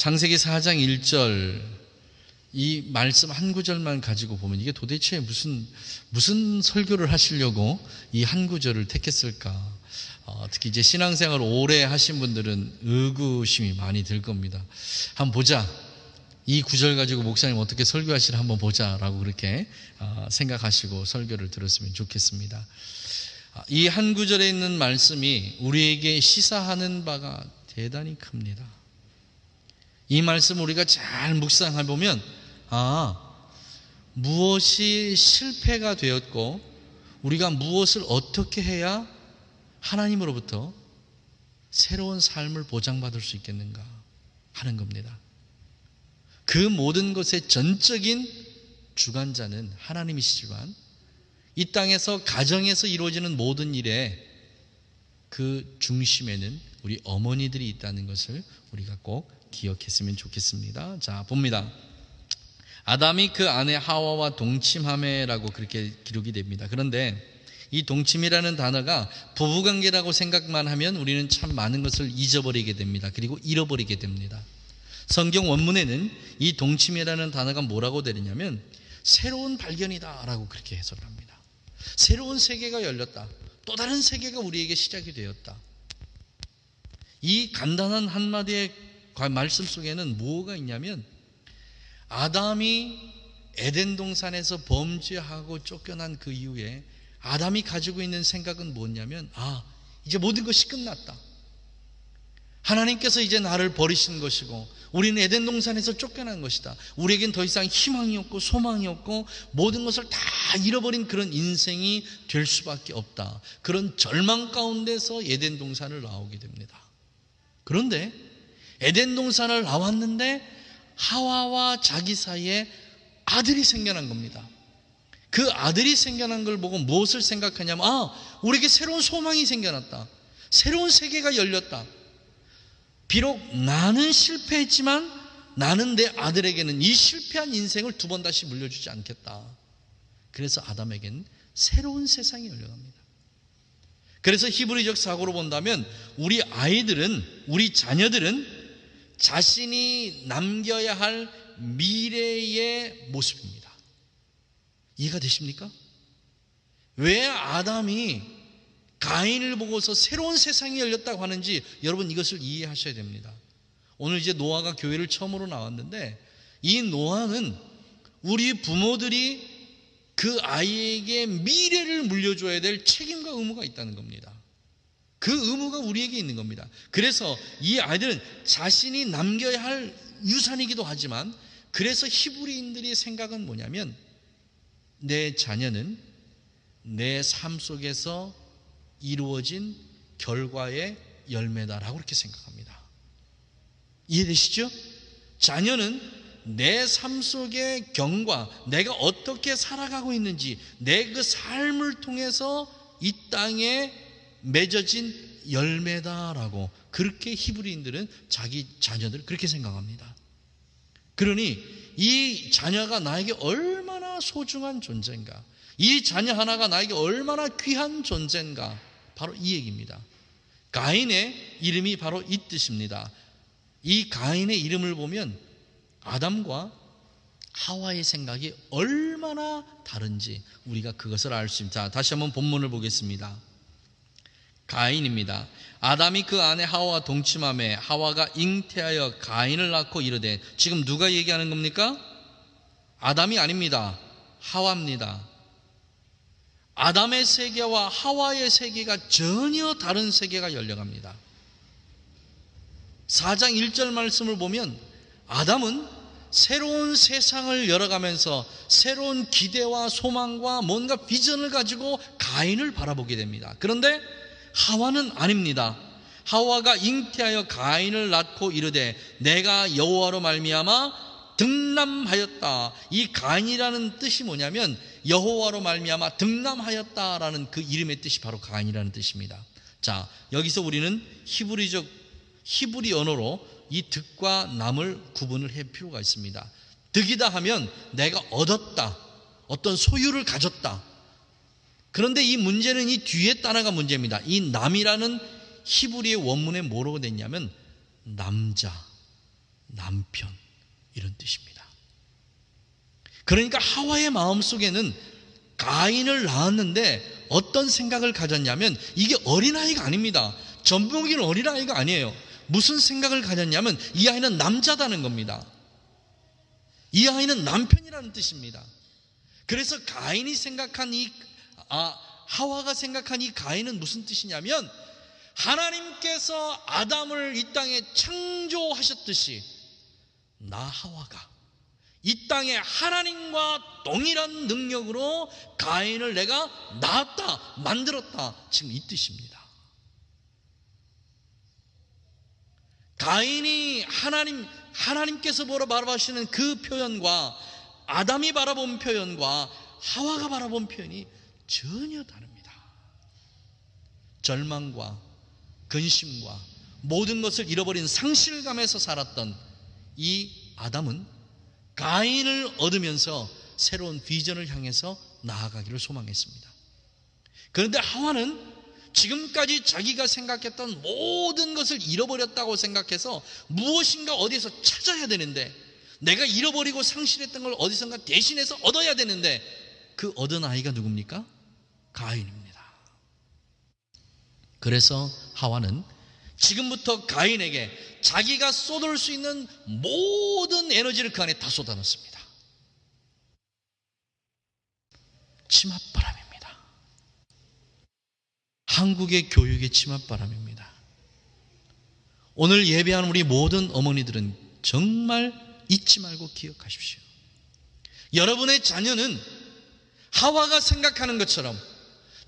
창세기 4장 1절 이 말씀 한 구절만 가지고 보면 이게 도대체 무슨 설교를 하시려고 이 한 구절을 택했을까? 특히 이제 신앙생활을 오래 하신 분들은 의구심이 많이 들 겁니다. 한번 보자. 이 구절 가지고 목사님 어떻게 설교하시나 한번 보자라고 그렇게 생각하시고 설교를 들었으면 좋겠습니다. 이 한 구절에 있는 말씀이 우리에게 시사하는 바가 대단히 큽니다. 이 말씀 우리가 잘 묵상해 보면 무엇이 실패가 되었고 우리가 무엇을 어떻게 해야 하나님으로부터 새로운 삶을 보장받을 수 있겠는가 하는 겁니다. 그 모든 것의 전적인 주관자는 하나님이시지만 이 땅에서 가정에서 이루어지는 모든 일에 그 중심에는 우리 어머니들이 있다는 것을 우리가 꼭 기억했으면 좋겠습니다. 자, 봅니다. 아담이 그 아내 하와와 동침하매라고 그렇게 기록이 됩니다. 그런데 이 동침이라는 단어가 부부관계라고 생각만 하면 우리는 참 많은 것을 잊어버리게 됩니다. 그리고 잃어버리게 됩니다. 성경 원문에는 이 동침이라는 단어가 뭐라고 되느냐면 새로운 발견이다라고 그렇게 해석을 합니다. 새로운 세계가 열렸다. 또 다른 세계가 우리에게 시작이 되었다. 이 간단한 한마디의 말씀 속에는 뭐가 있냐면 아담이 에덴 동산에서 범죄하고 쫓겨난 그 이후에 아담이 가지고 있는 생각은 뭐냐면 이제 모든 것이 끝났다. 하나님께서 이제 나를 버리신 것이고 우리는 에덴 동산에서 쫓겨난 것이다. 우리에겐 더 이상 희망이 없고 소망이 없고 모든 것을 다 잃어버린 그런 인생이 될 수밖에 없다. 그런 절망 가운데서 에덴 동산을 나오게 됩니다. 그런데 에덴 동산을 나왔는데 하와와 자기 사이에 아들이 생겨난 겁니다. 그 아들이 생겨난 걸 보고 무엇을 생각하냐면 우리에게 새로운 소망이 생겨났다. 새로운 세계가 열렸다. 비록 나는 실패했지만 나는 내 아들에게는 이 실패한 인생을 두 번 다시 물려주지 않겠다. 그래서 아담에게는 새로운 세상이 열려갑니다. 그래서 히브리적 사고로 본다면 우리 아이들은, 우리 자녀들은 자신이 남겨야 할 미래의 모습입니다. 이해가 되십니까? 왜 아담이 가인을 보고서 새로운 세상이 열렸다고 하는지 여러분 이것을 이해하셔야 됩니다. 오늘 이제 노아가 교회를 처음으로 나왔는데 이 노아는 우리 부모들이 그 아이에게 미래를 물려줘야 될 책임과 의무가 있다는 겁니다. 그 의무가 우리에게 있는 겁니다. 그래서 이 아이들은 자신이 남겨야 할 유산이기도 하지만 그래서 히브리인들의 생각은 뭐냐면 내 자녀는 내 삶 속에서 이루어진 결과의 열매다라고 그렇게 생각합니다. 이해되시죠? 자녀는 내 삶 속의 경과, 내가 어떻게 살아가고 있는지, 내 그 삶을 통해서 이 땅에 맺어진 열매다라고 그렇게 히브리인들은 자기 자녀들을 그렇게 생각합니다. 그러니 이 자녀가 나에게 얼마나 소중한 존재인가, 이 자녀 하나가 나에게 얼마나 귀한 존재인가, 바로 이 얘기입니다. 가인의 이름이 바로 이 뜻입니다. 이 가인의 이름을 보면 아담과 하와의 생각이 얼마나 다른지 우리가 그것을 알 수 있습니다. 자, 다시 한번 본문을 보겠습니다. 가인입니다. 아담이 그 아내 하와와 동침하매 하와가 잉태하여 가인을 낳고 이르되, 지금 누가 얘기하는 겁니까? 아담이 아닙니다. 하와입니다. 아담의 세계와 하와의 세계가 전혀 다른 세계가 열려갑니다. 4장 1절 말씀을 보면 아담은 새로운 세상을 열어가면서 새로운 기대와 소망과 뭔가 비전을 가지고 가인을 바라보게 됩니다. 그런데 하와는 아닙니다. 하와가 잉태하여 가인을 낳고 이르되 내가 여호와로 말미암아 등남하였다. 이 가인이라는 뜻이 뭐냐면 여호와로 말미암아 등남하였다라는 그 이름의 뜻이 바로 가인이라는 뜻입니다. 자, 여기서 우리는 히브리 언어로 이 득과 남을 구분을 할 필요가 있습니다. 득이다 하면 내가 얻었다, 어떤 소유를 가졌다. 그런데 이 문제는 이 뒤에 따라가 문제입니다. 이 남이라는 히브리의 원문에 뭐라고 됐냐면 남자, 남편, 이런 뜻입니다. 그러니까 하와의 마음속에는 가인을 낳았는데 어떤 생각을 가졌냐면, 이게 어린아이가 아닙니다. 젖먹이는 어린아이가 아니에요. 무슨 생각을 가졌냐면, 이 아이는 남자다는 겁니다. 이 아이는 남편이라는 뜻입니다. 그래서 가인이 생각한 하와가 생각한 이 가인은 무슨 뜻이냐면, 하나님께서 아담을 이 땅에 창조하셨듯이 나 하와가 이 땅에 하나님과 동일한 능력으로 가인을 내가 낳았다, 만들었다, 지금 이 뜻입니다. 가인이 하나님께서 바라보시는 그 표현과 아담이 바라본 표현과 하와가 바라본 표현이 전혀 다릅니다. 절망과 근심과 모든 것을 잃어버린 상실감에서 살았던 이 아담은 가인을 얻으면서 새로운 비전을 향해서 나아가기를 소망했습니다. 그런데 하와는 지금까지 자기가 생각했던 모든 것을 잃어버렸다고 생각해서 무엇인가 어디서 찾아야 되는데, 내가 잃어버리고 상실했던 걸 어디선가 대신해서 얻어야 되는데, 그 얻은 아이가 누굽니까? 가인입니다. 그래서 하와는 지금부터 가인에게 자기가 쏟을 수 있는 모든 에너지를 그 안에 다 쏟아넣습니다. 치맛바람입니다. 한국의 교육의 치맛바람입니다. 오늘 예배하는 우리 모든 어머니들은 정말 잊지 말고 기억하십시오. 여러분의 자녀는 하와가 생각하는 것처럼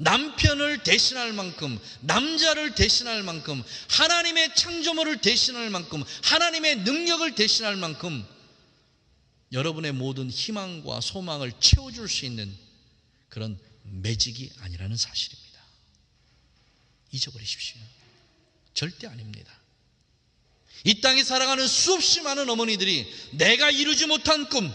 남편을 대신할 만큼, 남자를 대신할 만큼, 하나님의 창조물을 대신할 만큼, 하나님의 능력을 대신할 만큼 여러분의 모든 희망과 소망을 채워줄 수 있는 그런 매직이 아니라는 사실입니다. 잊어버리십시오. 절대 아닙니다. 이 땅에 살아가는 수없이 많은 어머니들이 내가 이루지 못한 꿈,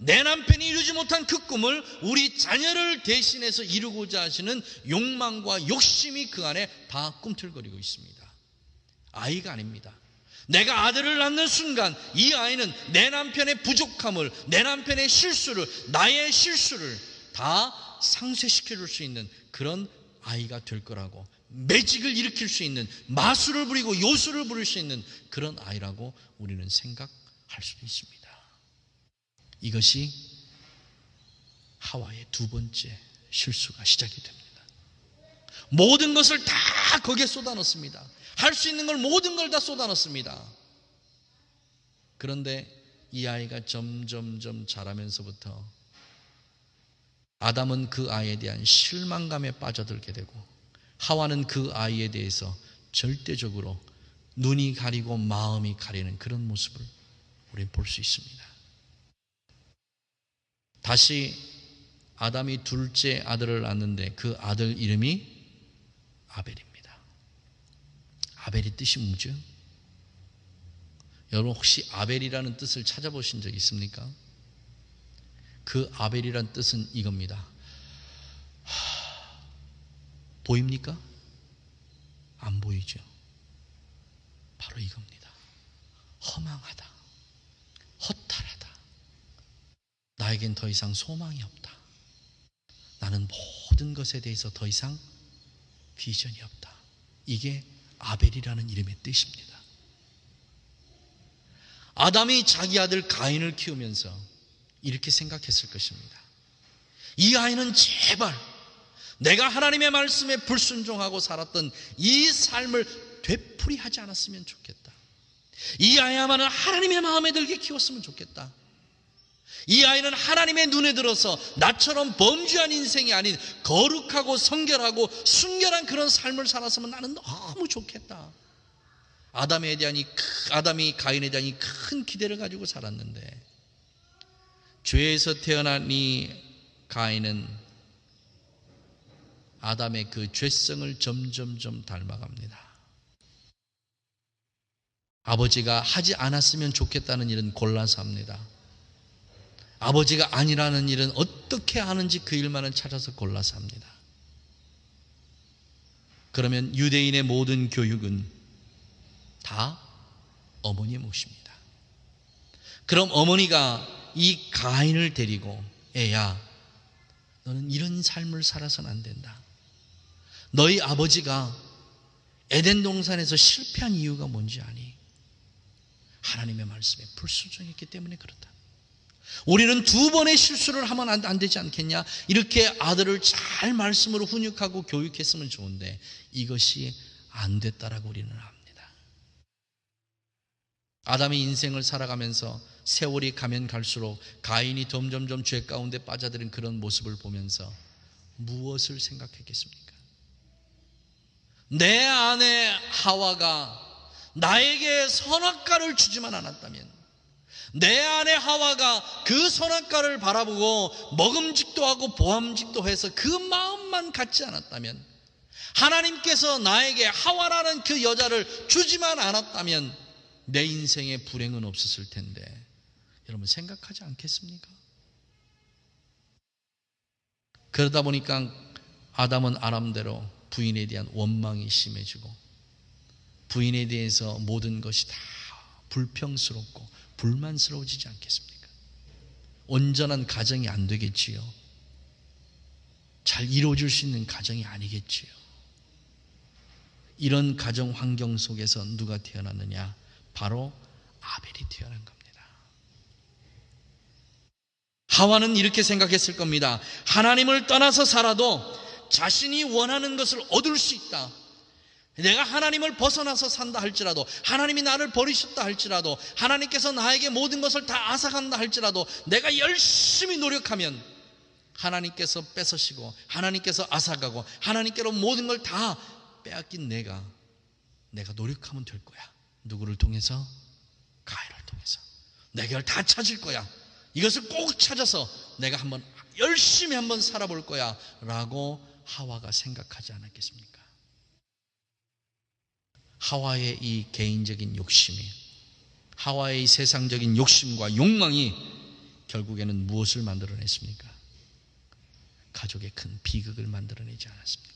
내 남편이 이루지 못한 그 꿈을 우리 자녀를 대신해서 이루고자 하시는 욕망과 욕심이 그 안에 다 꿈틀거리고 있습니다. 아이가 아닙니다. 내가 아들을 낳는 순간 이 아이는 내 남편의 부족함을, 내 남편의 실수를, 나의 실수를 다 상쇄시켜 줄 수 있는 그런 아이가 될 거라고, 매직을 일으킬 수 있는, 마술을 부리고 요술을 부릴 수 있는 그런 아이라고 우리는 생각할 수도 있습니다. 이것이 하와의 두 번째 실수가 시작이 됩니다. 모든 것을 다 거기에 쏟아넣습니다. 할 수 있는 걸, 모든 걸 다 쏟아넣습니다. 그런데 이 아이가 점점점 자라면서부터 아담은 그 아이에 대한 실망감에 빠져들게 되고, 하와는 그 아이에 대해서 절대적으로 눈이 가리고 마음이 가리는 그런 모습을 우리는 볼 수 있습니다. 다시 아담이 둘째 아들을 낳았는데 그 아들 이름이 아벨입니다. 아벨의 뜻이 뭐죠? 여러분 혹시 아벨이라는 뜻을 찾아보신 적 있습니까? 그 아벨이라는 뜻은 이겁니다. 보입니까? 안 보이죠? 바로 이겁니다. 허망하다, 허탈하다, 나에겐 더 이상 소망이 없다, 나는 모든 것에 대해서 더 이상 비전이 없다. 이게 아벨이라는 이름의 뜻입니다. 아담이 자기 아들 가인을 키우면서 이렇게 생각했을 것입니다. 이 아이는 제발 내가 하나님의 말씀에 불순종하고 살았던 이 삶을 되풀이하지 않았으면 좋겠다. 이 아이야말로 하나님의 마음에 들게 키웠으면 좋겠다. 이 아이는 하나님의 눈에 들어서 나처럼 범죄한 인생이 아닌 거룩하고 성결하고 순결한 그런 삶을 살았으면 나는 너무 좋겠다. 아담이 가인에 대한 이 큰 기대를 가지고 살았는데, 죄에서 태어난 이 가인은 아담의 그 죄성을 점점점 닮아갑니다. 아버지가 하지 않았으면 좋겠다는 일은 골라서 합니다. 아버지가 아니라는 일은 어떻게 하는지 그 일만을 찾아서 골라서 합니다. 그러면 유대인의 모든 교육은 다 어머니의 몫입니다. 그럼 어머니가 이 가인을 데리고 애야, 너는 이런 삶을 살아서는 안 된다. 너희 아버지가 에덴 동산에서 실패한 이유가 뭔지 아니? 하나님의 말씀에 불순종했기 때문에 그렇다. 우리는 두 번의 실수를 하면 안 되지 않겠냐? 이렇게 아들을 잘 말씀으로 훈육하고 교육했으면 좋은데 이것이 안 됐다라고 우리는 압니다. 아담이 인생을 살아가면서 세월이 가면 갈수록 가인이 점점점 죄 가운데 빠져드는 그런 모습을 보면서 무엇을 생각했겠습니까? 내 아내 하와가 나에게 선악과를 주지만 않았다면, 내 아내 하와가 그 선악과를 바라보고 먹음직도 하고 보암직도 해서 그 마음만 갖지 않았다면, 하나님께서 나에게 하와라는 그 여자를 주지만 않았다면 내 인생에 불행은 없었을 텐데, 여러분 생각하지 않겠습니까? 그러다 보니까 아담은 아람대로 부인에 대한 원망이 심해지고 부인에 대해서 모든 것이 다 불평스럽고 불만스러워지지 않겠습니까? 온전한 가정이 안 되겠지요. 잘 이루어질 수 있는 가정이 아니겠지요. 이런 가정 환경 속에서 누가 태어났느냐? 바로 아벨이 태어난 겁니다. 하와는 이렇게 생각했을 겁니다. 하나님을 떠나서 살아도 자신이 원하는 것을 얻을 수 있다. 내가 하나님을 벗어나서 산다 할지라도, 하나님이 나를 버리셨다 할지라도, 하나님께서 나에게 모든 것을 다 앗아간다 할지라도 내가 열심히 노력하면 하나님께서 뺏으시고 하나님께서 앗아가고 하나님께로 모든 걸 다 빼앗긴 내가 노력하면 될 거야. 누구를 통해서? 가인을 통해서. 내가 이걸 다 찾을 거야. 이것을 꼭 찾아서 내가 한번 열심히 한번 살아볼 거야 라고 하와가 생각하지 않았겠습니까? 하와의 이 개인적인 욕심이, 하와의 이 세상적인 욕심과 욕망이 결국에는 무엇을 만들어냈습니까? 가족의 큰 비극을 만들어내지 않았습니까?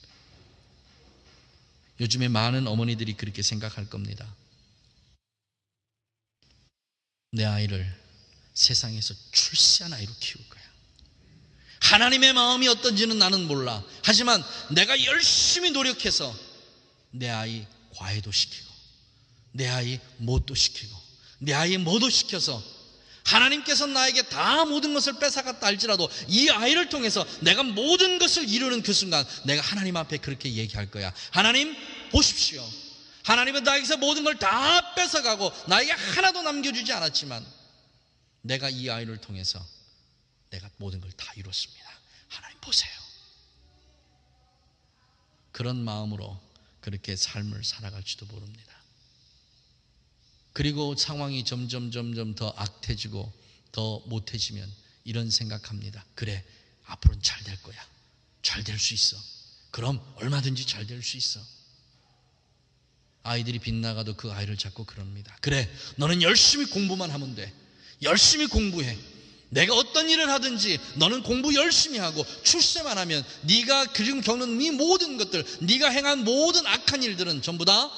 요즘에 많은 어머니들이 그렇게 생각할 겁니다. 내 아이를 세상에서 출세한 아이로 키울 거야. 하나님의 마음이 어떤지는 나는 몰라. 하지만 내가 열심히 노력해서 내 아이 과외도 시키고 내 아이 못도 시키고 내 아이 뭐도 시켜서 하나님께서 나에게 다 모든 것을 뺏어갔다 할지라도 이 아이를 통해서 내가 모든 것을 이루는 그 순간 내가 하나님 앞에 그렇게 얘기할 거야. 하나님 보십시오. 하나님은 나에게서 모든 걸 다 뺏어가고 나에게 하나도 남겨주지 않았지만 내가 이 아이를 통해서 내가 모든 걸 다 이뤘습니다. 하나님 보세요. 그런 마음으로 그렇게 삶을 살아갈지도 모릅니다. 그리고 상황이 점점 더 악해지고 더 못해지면 이런 생각합니다. 그래, 앞으로는 잘 될 거야. 잘 될 수 있어. 그럼 얼마든지 잘 될 수 있어. 아이들이 빗나가도 그 아이를 잡고 그럽니다. 그래, 너는 열심히 공부만 하면 돼. 열심히 공부해. 내가 어떤 일을 하든지 너는 공부 열심히 하고 출세만 하면 네가 지금 겪는 이 모든 것들, 네가 행한 모든 악한 일들은 전부 다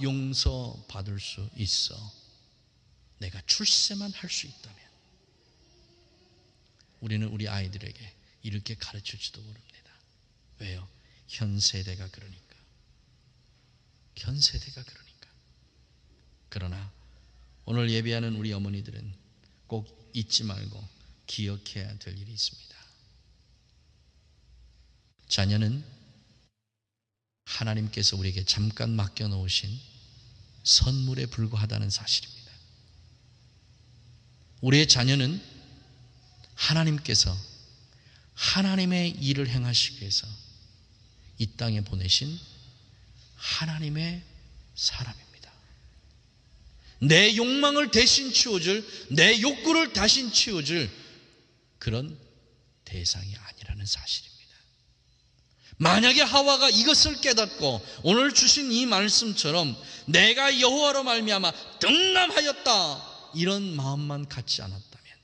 용서받을 수 있어. 내가 출세만 할 수 있다면. 우리는 우리 아이들에게 이렇게 가르칠지도 모릅니다. 왜요? 현 세대가 그러니까. 현 세대가 그러니까. 그러나 오늘 예배하는 우리 어머니들은 꼭 잊지 말고 기억해야 될 일이 있습니다. 자녀는 하나님께서 우리에게 잠깐 맡겨놓으신 선물에 불과하다는 사실입니다. 우리의 자녀는 하나님께서 하나님의 일을 행하시기 위해서 이 땅에 보내신 하나님의 사람입니다. 내 욕망을 대신 치워줄, 내 욕구를 대신 치워줄 그런 대상이 아니라는 사실입니다. 만약에 하와가 이것을 깨닫고 오늘 주신 이 말씀처럼 내가 여호와로 말미암아 등남하였다 이런 마음만 갖지 않았다면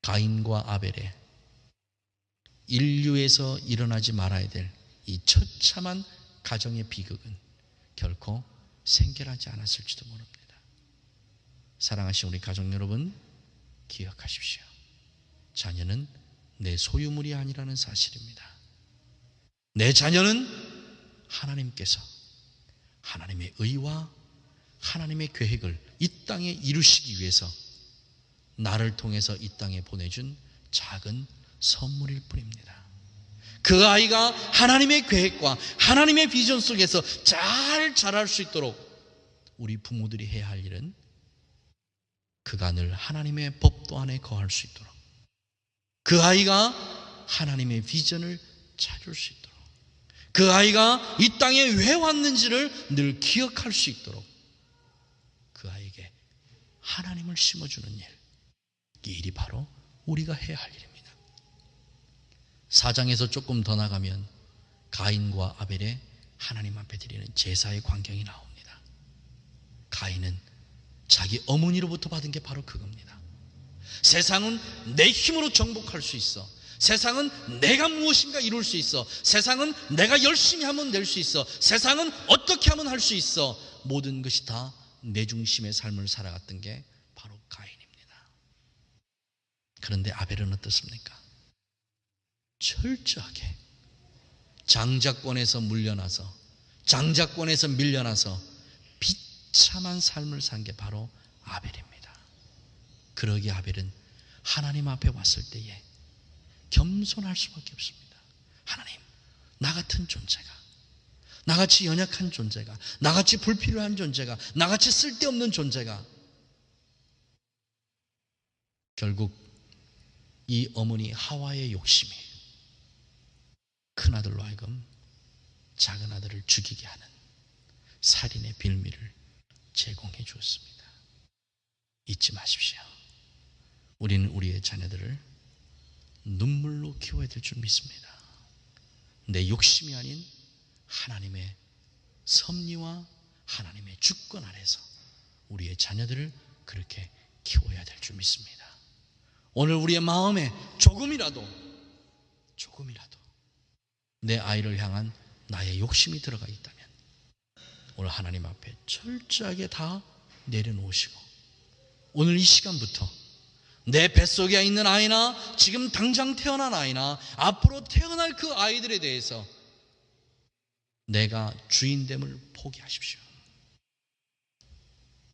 가인과 아벨의 인류에서 일어나지 말아야 될 이 처참한 가정의 비극은 결코 생겨나지 않았을지도 모릅니다. 사랑하신 우리 가족 여러분, 기억하십시오. 자녀는 내 소유물이 아니라는 사실입니다. 내 자녀는 하나님께서 하나님의 의와 하나님의 계획을 이 땅에 이루시기 위해서 나를 통해서 이 땅에 보내준 작은 선물일 뿐입니다. 그 아이가 하나님의 계획과 하나님의 비전 속에서 잘 자랄 수 있도록 우리 부모들이 해야 할 일은 그가 늘 하나님의 법도 안에 거할 수 있도록, 그 아이가 하나님의 비전을 찾을 수 있도록, 그 아이가 이 땅에 왜 왔는지를 늘 기억할 수 있도록 그 아이에게 하나님을 심어주는 일, 이 일이 바로 우리가 해야 할 일입니다. 4장에서 조금 더 나가면 가인과 아벨의 하나님 앞에 드리는 제사의 광경이 나옵니다. 가인은 자기 어머니로부터 받은 게 바로 그겁니다. 세상은 내 힘으로 정복할 수 있어. 세상은 내가 무엇인가 이룰 수 있어. 세상은 내가 열심히 하면 낼 수 있어. 세상은 어떻게 하면 할 수 있어. 모든 것이 다 내 중심의 삶을 살아갔던 게 바로 가인입니다. 그런데 아벨은 어떻습니까? 철저하게 장자권에서 물려나서, 장자권에서 밀려나서 비참한 삶을 산 게 바로 아벨입니다. 그러기에 아벨은 하나님 앞에 왔을 때에 겸손할 수밖에 없습니다. 하나님, 나 같은 존재가, 나같이 연약한 존재가, 나같이 불필요한 존재가, 나같이 쓸데없는 존재가 결국 이 어머니 하와의 욕심이 큰아들로 하여금 작은아들을 죽이게 하는 살인의 빌미를 제공해 주었습니다. 잊지 마십시오. 우리는 우리의 자녀들을 눈물로 키워야 될 줄 믿습니다. 내 욕심이 아닌 하나님의 섭리와 하나님의 주권 아래서 우리의 자녀들을 그렇게 키워야 될 줄 믿습니다. 오늘 우리의 마음에 조금이라도 내 아이를 향한 나의 욕심이 들어가 있다면 오늘 하나님 앞에 철저하게 다 내려놓으시고, 오늘 이 시간부터 내 뱃속에 있는 아이나 지금 당장 태어난 아이나 앞으로 태어날 그 아이들에 대해서 내가 주인됨을 포기하십시오.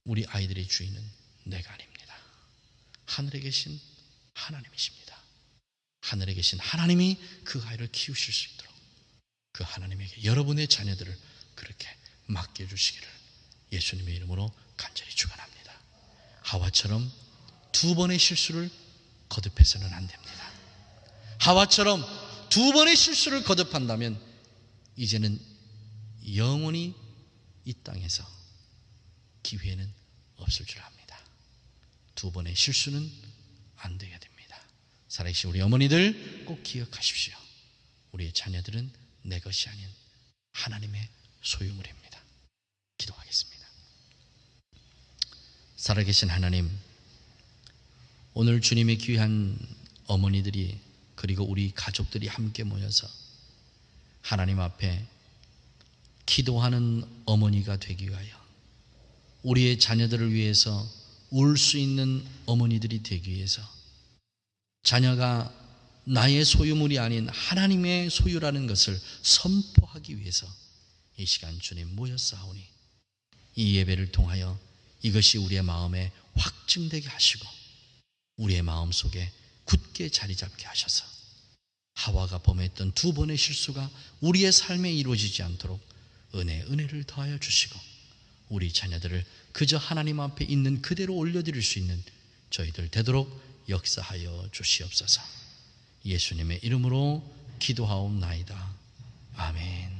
우리 아이들의 주인은 내가 아닙니다. 하늘에 계신 하나님이십니다. 하늘에 계신 하나님이 그 아이를 키우실 수 있도록 그 하나님에게 여러분의 자녀들을 그렇게 맡겨주시기를 예수님의 이름으로 간절히 축원합니다. 하와처럼 두 번의 실수를 거듭해서는 안 됩니다. 하와처럼 두 번의 실수를 거듭한다면 이제는 영원히 이 땅에서 기회는 없을 줄 압니다. 두 번의 실수는 안 되어야 됩니다. 살아계신 우리 어머니들 꼭 기억하십시오. 우리의 자녀들은 내 것이 아닌 하나님의 소유물입니다. 기도하겠습니다. 살아계신 하나님, 오늘 주님의 귀한 어머니들이 그리고 우리 가족들이 함께 모여서 하나님 앞에 기도하는 어머니가 되기 위하여, 우리의 자녀들을 위해서 울 수 있는 어머니들이 되기 위해서, 자녀가 나의 소유물이 아닌 하나님의 소유라는 것을 선포하기 위해서 이 시간 주님 모였사오니 이 예배를 통하여 이것이 우리의 마음에 확증되게 하시고 우리의 마음속에 굳게 자리 잡게 하셔서 하와가 범했던 두 번의 실수가 우리의 삶에 이루어지지 않도록 은혜를 더하여 주시고 우리 자녀들을 그저 하나님 앞에 있는 그대로 올려드릴 수 있는 저희들 되도록 역사하여 주시옵소서. 예수님의 이름으로 기도하옵나이다. 아멘.